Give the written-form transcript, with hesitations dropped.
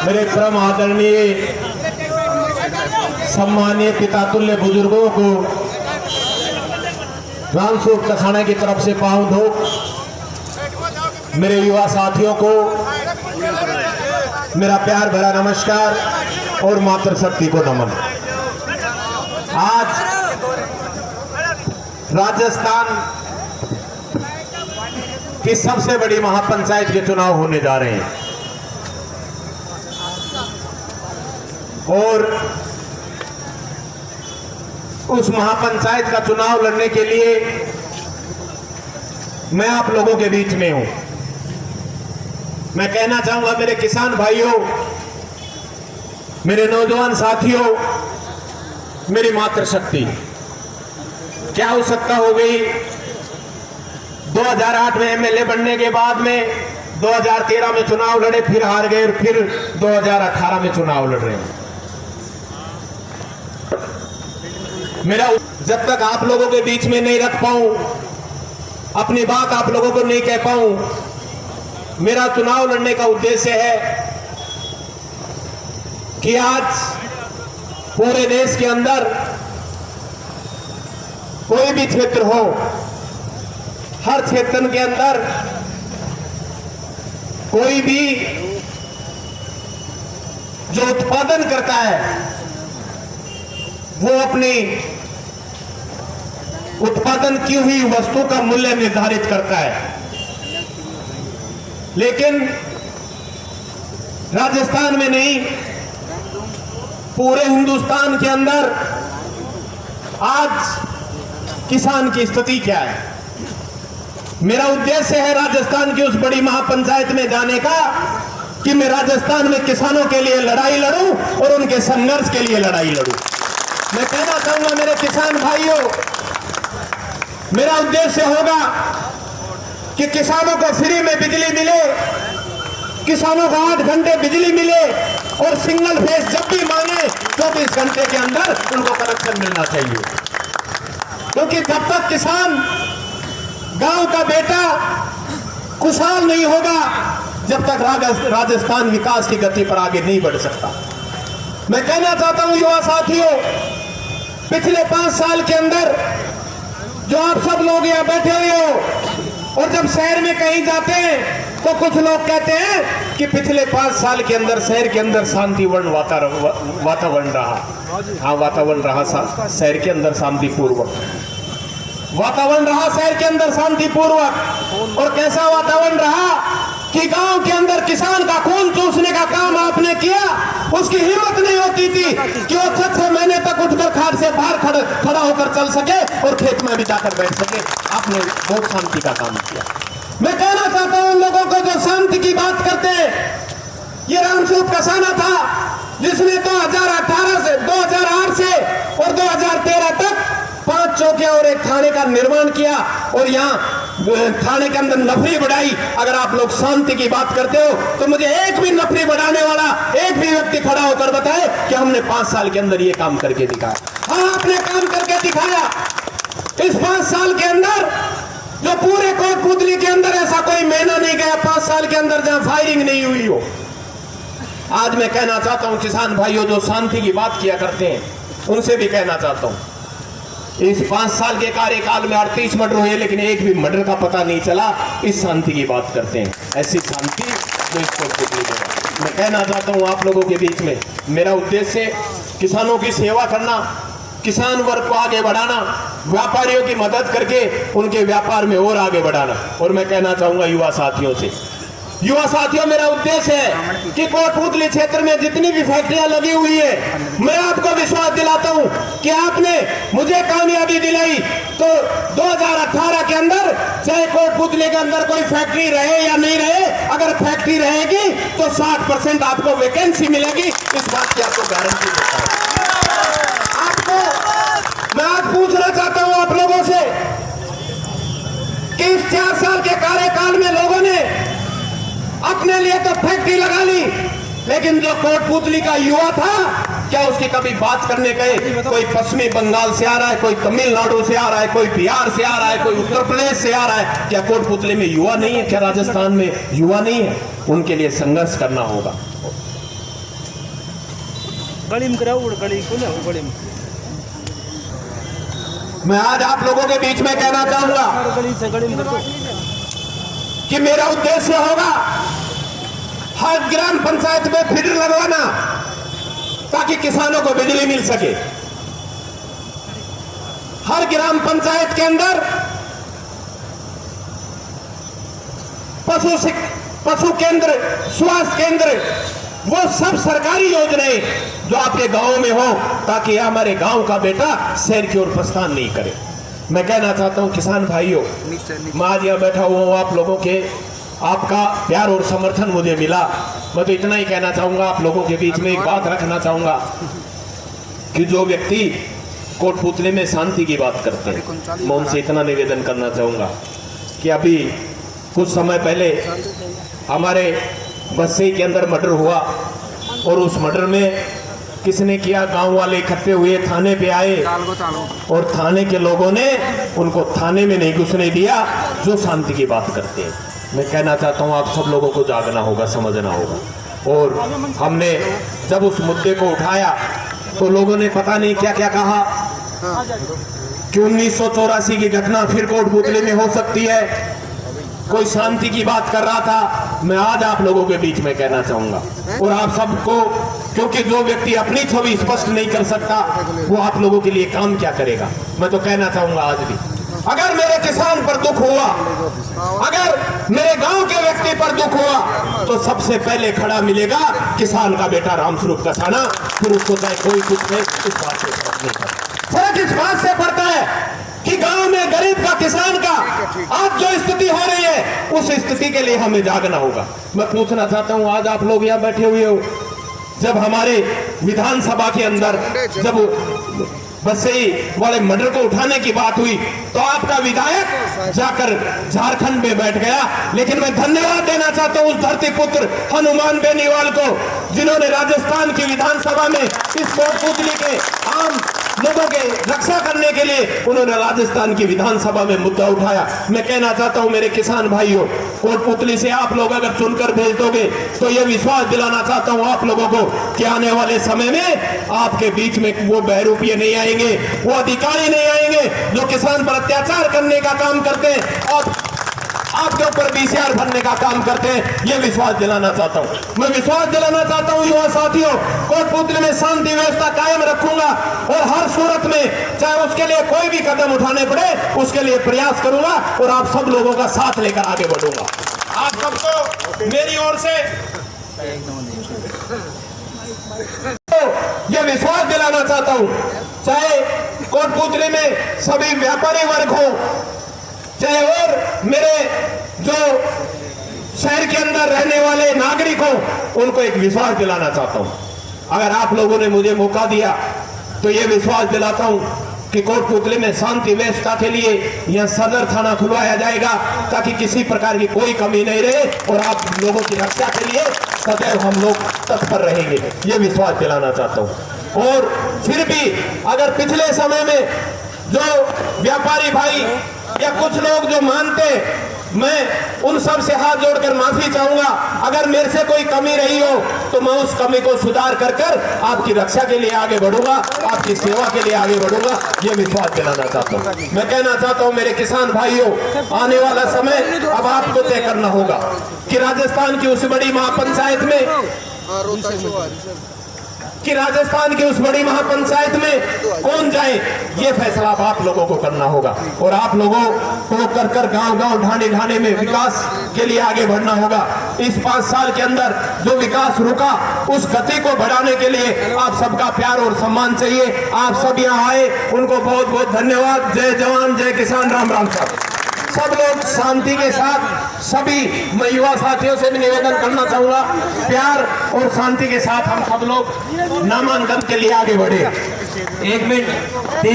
मेरे परम आदरणीय सम्मानीय पितातुल्य बुजुर्गों को रामस्वरूप कसाना की तरफ से पांव धो, मेरे युवा साथियों को मेरा प्यार भरा नमस्कार और मातृशक्ति को नमन। आज राजस्थान की सबसे बड़ी महापंचायत के चुनाव होने जा रहे हैं और उस महापंचायत का चुनाव लड़ने के लिए मैं आप लोगों के बीच में हूं। मैं कहना चाहूंगा मेरे किसान भाइयों, मेरे नौजवान साथियों, मेरी मातृशक्ति, क्या आवश्यकता हो गई 2008 में एमएलए बनने के बाद में 2013 में चुनाव लड़े, फिर हार गए और फिर 2018 में चुनाव लड़ रहे हैं। मेरा जब तक आप लोगों के बीच में नहीं रख पाऊं, अपनी बात आप लोगों को नहीं कह पाऊं, मेरा चुनाव लड़ने का उद्देश्य है कि आज पूरे देश के अंदर कोई भी क्षेत्र हो, हर क्षेत्र के अंदर कोई भी जो उत्पादन करता है वो अपनी उत्पादन की हुई वस्तु का मूल्य निर्धारित करता है। लेकिन राजस्थान में नहीं, पूरे हिंदुस्तान के अंदर आज किसान की स्थिति क्या है। मेरा उद्देश्य है राजस्थान की उस बड़ी महापंचायत में जाने का कि मैं राजस्थान में किसानों के लिए लड़ाई लड़ूं और उनके संघर्ष के लिए लड़ाई लड़ूं। मैं कहना चाहूंगा मेरे किसान भाइयों, मेरा उद्देश्य होगा कि किसानों को फ्री में बिजली मिले, किसानों को 8 घंटे बिजली मिले और सिंगल फेज जब भी मांगे 24 घंटे के अंदर उनको कनेक्शन मिलना चाहिए। क्योंकि जब तक किसान गांव का बेटा खुशहाल नहीं होगा, जब तक राजस्थान विकास की गति पर आगे नहीं बढ़ सकता। मैं कहना चाहता हूं युवा साथियों, पिछले 5 साल के अंदर जो आप सब लोग यहाँ बैठे हुए हो और जब शहर में कहीं जाते हैं तो कुछ लोग कहते हैं कि पिछले 5 साल के अंदर शहर के अंदर शांतिपूर्ण वातावरण रहा। हाँ, वातावरण रहा शहर के अंदर शांतिपूर्वक, वातावरण रहा शहर के अंदर शांतिपूर्वक। और कैसा वातावरण रहा कि गांव के अंदर किसान का खून चूसने का काम आपने किया, उसकी हिम्मत नहीं होती थी कि वो 6 महीने तक उठकर खाट से बाहर खड़ा होकर चल सके और खेत में भी जाकर बैठ सके। आपने बहुत शांति का काम किया। मैं कहना चाहता हूं उन लोगों को जो शांति की बात करते हैं, ये रामस्वरूप कसाना था जिसने 2018 से 2008 से और 2013 तक 5 चौकियां और एक थाने का निर्माण किया और यहाँ थाने के अंदर नफरी बढ़ाई। अगर आप लोग शांति की बात करते हो तो मुझे एक भी नफरी बढ़ाने वाला एक भी व्यक्ति खड़ा होकर बताए कि हमने 5 साल के अंदर ये काम करके दिखाया। हाँ, आपने काम करके दिखाया। इस 5 साल के अंदर जो पूरे कोटपुतली के अंदर ऐसा कोई महीना नहीं गया 5 साल के अंदर जहां फायरिंग नहीं हुई हो। आज मैं कहना चाहता हूं किसान भाइयों जो शांति की बात किया करते हैं उनसे भी कहना चाहता हूं, इस 5 साल के कार्यकाल में 38 मर्डर हुए लेकिन एक भी मर्डर का पता नहीं चला। इस शांति की बात करते हैं, ऐसी शांति जो इसको मैं कहना चाहता हूं आप लोगों के बीच में। मेरा उद्देश्य किसानों की सेवा करना, किसान वर्ग को आगे बढ़ाना, व्यापारियों की मदद करके उनके व्यापार में और आगे बढ़ाना। और मैं कहना चाहूंगा युवा साथियों से, युवा साथियों, मेरा उद्देश्य है कि कोटपुतली क्षेत्र में जितनी भी फैक्ट्रियां लगी हुई है, मैं आपको विश्वास दिलाता हूं कि आपने मुझे कामयाबी दिलाई तो 2018 के अंदर चाहे कोटपुतली के अंदर कोई फैक्ट्री रहे या नहीं रहे, अगर फैक्ट्री रहेगी तो 60% आपको वैकेंसी मिलेगी। इस बात की आपको गारंटी देता हूं। आपको मैं आज पूछना चाहता हूं आप लोगों से कि इस 4 साल के कार्यकाल में लोगों ने अपने लिए तो फैक्ट्री लगा ली, लेकिन जो कोटपुतली का युवा था क्या उसकी कभी बात करने गए? कोई पश्चिमी बंगाल से आ रहा है, कोई तमिलनाडु से आ रहा है, कोई बिहार से आ रहा है, कोई उत्तर प्रदेश से आ रहा है, क्या कोटपुतली में युवा नहीं है? क्या राजस्थान में युवा नहीं है? उनके लिए संघर्ष करना होगा। गली में कराओ गली को ना गली में मैं आज आप लोगों के बीच में कहना चाहूंगा गली से गली में कर दो कि मेरा उद्देश्य होगा हर ग्राम पंचायत में फीडर लगवाना ताकि किसानों को बिजली मिल सके। हर ग्राम पंचायत के अंदर पशु केंद्र, स्वास्थ्य केंद्र, वो सब सरकारी योजनाएं जो आपके गांव में हो ताकि हमारे गांव का बेटा शहर की ओर प्रस्थान नहीं करे। मैं कहना चाहता हूं किसान भाइयों, मैं आज यहां बैठा हुआ हूं, आप लोगों के आपका प्यार और समर्थन मुझे मिला। मैं तो इतना ही कहना चाहूंगा, आप लोगों के बीच में एक बात रखना चाहूंगा कि जो व्यक्ति कोटपुतली में शांति की बात करते हैं, मैं उनसे इतना निवेदन करना चाहूंगा कि अभी कुछ समय पहले हमारे बस्सी के अंदर मर्डर हुआ और उस मर्डर में किसने किया, गांव वाले इकट्ठे हुए, थाने पे आए और थाने के लोगों ने उनको थाने में नहीं घुसने दिया जो शांति की बात करते हैं। मैं कहना चाहता हूं आप सब लोगों को जागना होगा, समझना होगा। और हमने जब उस मुद्दे को उठाया तो लोगों ने पता नहीं क्या क्या कहा कि 1984 की घटना फिर कोटपुतली में हो सकती है, कोई शांति की बात कर रहा था। मैं आज आप लोगों के बीच में कहना चाहूंगा और आप सबको, क्योंकि जो व्यक्ति अपनी छवि स्पष्ट नहीं कर सकता वो आप लोगों के लिए काम क्या करेगा। मैं तो कहना चाहूंगा आज भी, अगर मेरे किसान पर दुख हुआ, अगर मेरे गांव के व्यक्ति पर दुख हुआ तो सबसे पहले खड़ा मिलेगा किसान का बेटा रामस्वरूप कसाना। फिर उसको चाहे कोई कुछ नहीं, इस बात से फर्क नहीं पड़ता। फर्क इस बात से पड़ता है कि गांव में गरीब का, किसान का आज जो स्थिति हो रही है उस स्थिति के लिए हमें जागना होगा। मैं पूछना चाहता हूं, आज आप लोग यहाँ बैठे हुए हो, जब हमारे विधानसभा के अंदर जब बस्सी वाले मर्डर को उठाने की बात हुई तो आपका विधायक जाकर झारखंड में बैठ गया। लेकिन मैं धन्यवाद देना चाहता हूं उस धरती पुत्र हनुमान बेनीवाल को, जिन्होंने राजस्थान की विधानसभा में इस कोटपुतली के आम लोगों के रक्षा करने के लिए उन्होंने राजस्थान की विधानसभा में मुद्दा उठाया। मैं कहना चाहता हूं मेरे किसान भाइयों, कोटपुतली से आप लोग अगर चुनकर भेज दोगे तो यह विश्वास दिलाना चाहता हूं आप लोगों को कि आने वाले समय में आपके बीच में वो बहरूपिये नहीं आएंगे, वो अधिकारी नहीं आएंगे जो किसान पर अत्याचार करने का काम करते हैं और आपके ऊपर बीसीआर भरने का काम करते हैं। यह विश्वास दिलाना चाहता हूं। मैं विश्वास दिलाना चाहता हूं युवा साथियों, कोटपुतली में शांति व्यवस्था कायम रखूंगा और हर सूरत में चाहे उसके लिए कोई भी कदम उठाने पड़े उसके लिए प्रयास करूंगा और आप सब लोगों का साथ लेकर आगे बढ़ूंगा। आप सबको मेरी ओर से यह विश्वास दिलाना चाहता हूं, चाहे कोटपुतली में सभी व्यापारी वर्ग हो, चाहे और मेरे जो शहर के अंदर रहने वाले नागरिक हो, उनको एक विश्वास दिलाना चाहता हूं। अगर आप लोगों ने मुझे मौका दिया तो यह विश्वास दिलाता हूं कि कोटपुतली में शांति व्यवस्था के लिए यह सदर थाना खुलवाया जाएगा ताकि किसी प्रकार की कोई कमी नहीं रहे और आप लोगों की रक्षा के लिए सदैव हम लोग तत्पर रहेंगे, यह विश्वास दिलाना चाहता हूं। और फिर भी अगर पिछले समय में जो व्यापारी भाई या कुछ लोग जो मानते, मैं उन सब से हाथ जोड़कर माफी चाहूंगा। अगर मेरे से कोई कमी रही हो तो मैं उस कमी को सुधार कर आपकी रक्षा के लिए आगे बढ़ूंगा, आपकी सेवा के लिए आगे बढ़ूंगा, यह विश्वास दिलाना चाहता हूं। मैं कहना चाहता हूं मेरे किसान भाइयों, आने वाला समय अब आपको तय करना होगा कि राजस्थान की उस बड़ी महापंचायत में कौन जाए, ये फैसला आप लोगों को करना होगा और आप लोगों को कर गांव-गांव, ढाणे-ढाणे में विकास के लिए आगे बढ़ना होगा। इस 5 साल के अंदर जो विकास रुका उस गति को बढ़ाने के लिए आप सबका प्यार और सम्मान चाहिए। आप सब यहाँ आए, उनको बहुत बहुत धन्यवाद। जय जवान जय किसान, राम राम साहब। सब लोग शांति के साथ, सभी मैं युवा साथियों से भी निवेदन करना चाहूंगा, प्यार और शांति के साथ हम सब लोग नामांकन के लिए आगे बढ़े। 1 मिनट